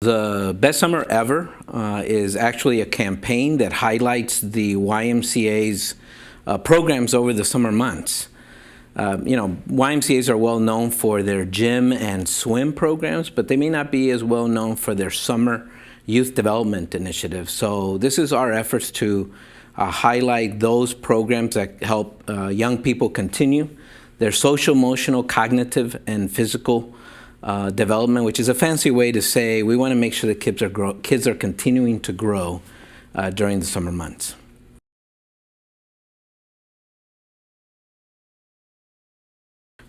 The Best Summer Ever is actually a campaign that highlights the YMCA's programs over the summer months. YMCA's are well known for their gym and swim programs, but they may not be as well known for their summer youth development initiatives. So this is our efforts to highlight those programs that help young people continue their social, emotional, cognitive, and physical development, which is a fancy way to say we want to make sure that kids are continuing to grow during the summer months.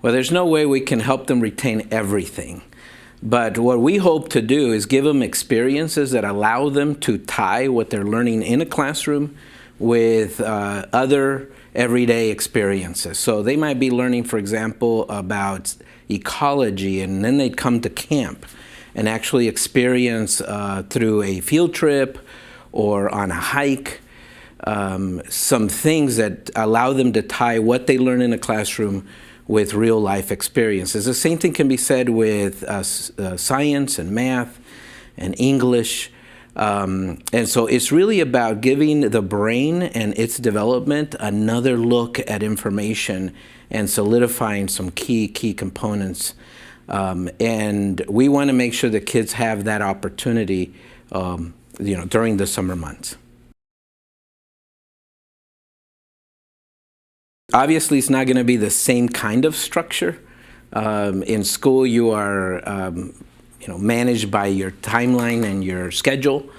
Well, there's no way we can help them retain everything. But what we hope to do is give them experiences that allow them to tie what they're learning in a classroom with other everyday experiences. So they might be learning, for example, about ecology, and then they'd come to camp and actually experience through a field trip or on a hike some things that allow them to tie what they learn in a classroom with real life experiences. The same thing can be said with science and math and English. And so it's really about giving the brain and its development another look at information and solidifying some key components. And we want to make sure that kids have that opportunity during the summer months. Obviously, it's not going to be the same kind of structure. In school, you are managed by your timeline and your schedule.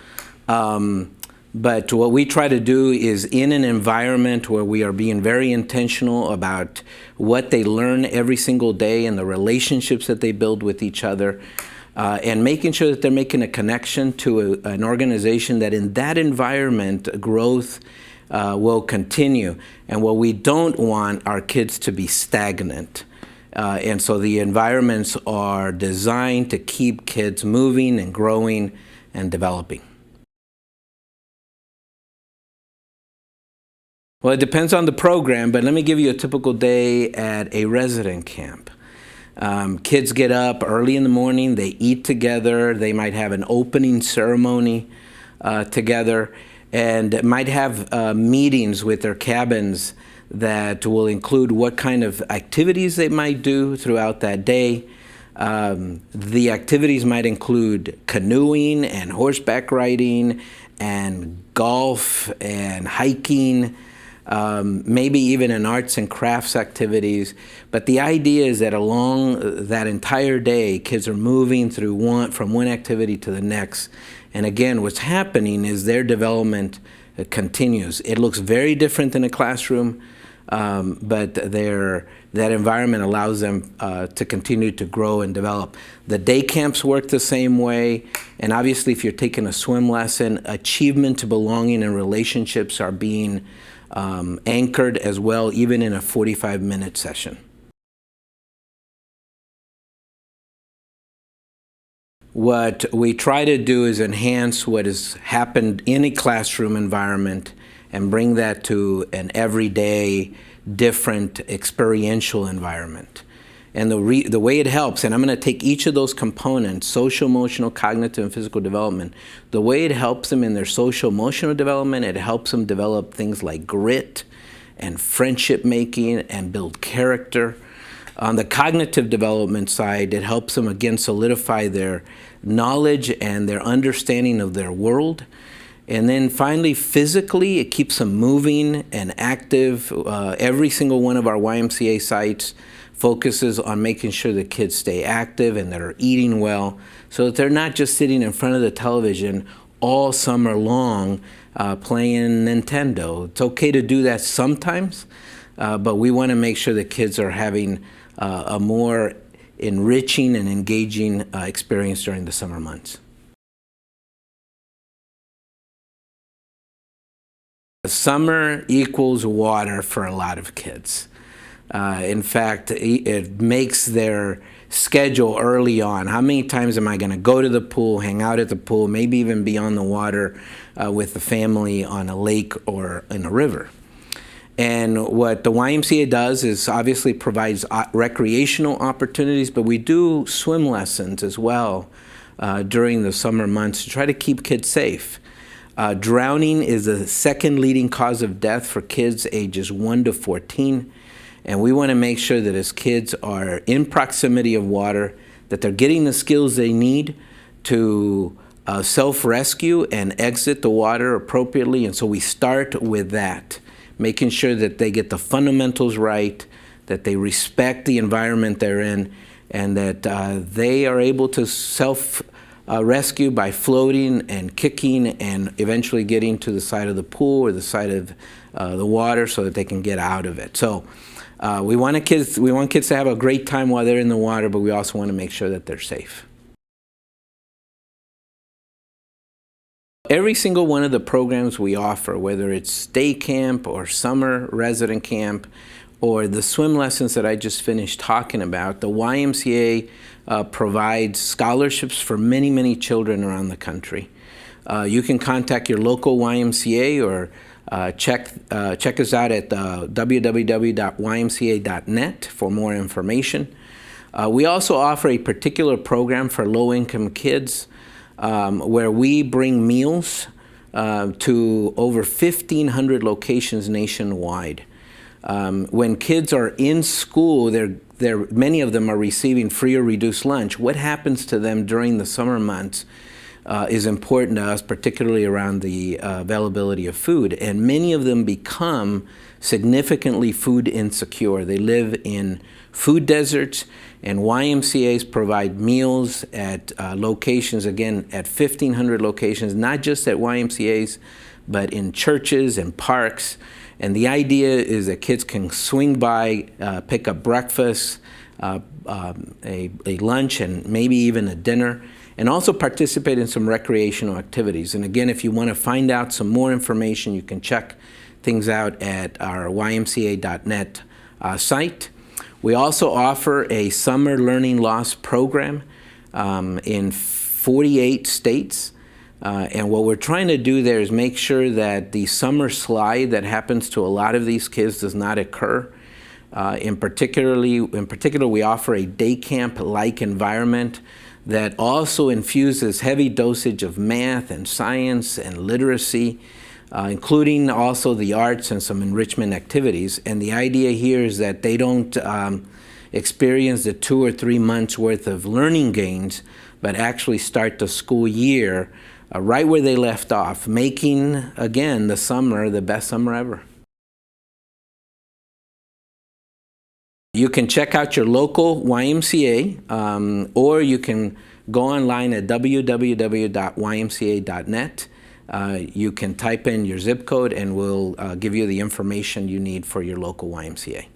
But what we try to do is in an environment where we are being very intentional about what they learn every single day and the relationships that they build with each other, and making sure that they're making a connection to an organization that in that environment growth will continue. And what we don't want our kids to be stagnant. And so the environments are designed to keep kids moving and growing and developing. Well, it depends on the program, but let me give you a typical day at a resident camp. Kids get up early in the morning, they eat together, they might have an opening ceremony together, and might have meetings with their cabins that will include what kind of activities they might do throughout that day. The activities might include canoeing and horseback riding and golf and hiking, maybe even an arts and crafts activities. But the idea is that along that entire day, kids are moving through from one activity to the next. And again, what's happening is their development continues. It looks very different in a classroom, but that environment allows them to continue to grow and develop. The day camps work the same way, and obviously if you're taking a swim lesson, achievement to belonging and relationships are being anchored as well, even in a 45-minute session. What we try to do is enhance what has happened in a classroom environment and bring that to an everyday, different, experiential environment. And the way it helps, and I'm going to take each of those components, social, emotional, cognitive, and physical development, the way it helps them in their social, emotional development, it helps them develop things like grit and friendship making and build character. On the cognitive development side, it helps them again solidify their knowledge and their understanding of their world. And then finally, physically, it keeps them moving and active. Every single one of our YMCA sites focuses on making sure the kids stay active and that are eating well, so that they're not just sitting in front of the television all summer long playing Nintendo. It's okay to do that sometimes, but we want to make sure that kids are having a more enriching and engaging experience during the summer months. Summer equals water for a lot of kids. In fact, it makes their schedule early on. How many times am I going to go to the pool, hang out at the pool, maybe even be on the water with the family on a lake or in a river? And what the YMCA does is obviously provides recreational opportunities, but we do swim lessons as well during the summer months to try to keep kids safe. Drowning is the second leading cause of death for kids ages 1 to 14. And we want to make sure that as kids are in proximity of water, that they're getting the skills they need to self-rescue and exit the water appropriately. And so we start with that, making sure that they get the fundamentals right, that they respect the environment they're in, and that they are able to self-rescue by floating and kicking and eventually getting to the side of the pool or the side of the water so that they can get out of it. So we want kids to have a great time while they're in the water, but we also want to make sure that they're safe. Every single one of the programs we offer, whether it's day camp or summer resident camp or the swim lessons that I just finished talking about, the YMCA provides scholarships for many, many children around the country. You can contact your local YMCA or check us out at www.ymca.net for more information. We also offer a particular program for low-income kids where we bring meals to over 1,500 locations nationwide. When kids are in school, many of them are receiving free or reduced lunch. What happens to them during the summer months is important to us, particularly around the availability of food. And many of them become significantly food insecure. They live in food deserts, and YMCAs provide meals at locations, again, at 1,500 locations, not just at YMCAs, but in churches and parks. And the idea is that kids can swing by, pick up breakfast, a lunch, and maybe even a dinner, and also participate in some recreational activities. And again, if you want to find out some more information, you can check things out at our ymca.net site. We also offer a summer learning loss program in 48 states. And what we're trying to do there is make sure that the summer slide that happens to a lot of these kids does not occur. In particular, we offer a day camp-like environment that also infuses heavy dosage of math and science and literacy, including also the arts and some enrichment activities. And the idea here is that they don't experience the 2 or 3 months worth of learning gains, but actually start the school year right where they left off, making, again, the summer the best summer ever. You can check out your local YMCA, or you can go online at www.ymca.net. You can type in your zip code and we'll give you the information you need for your local YMCA.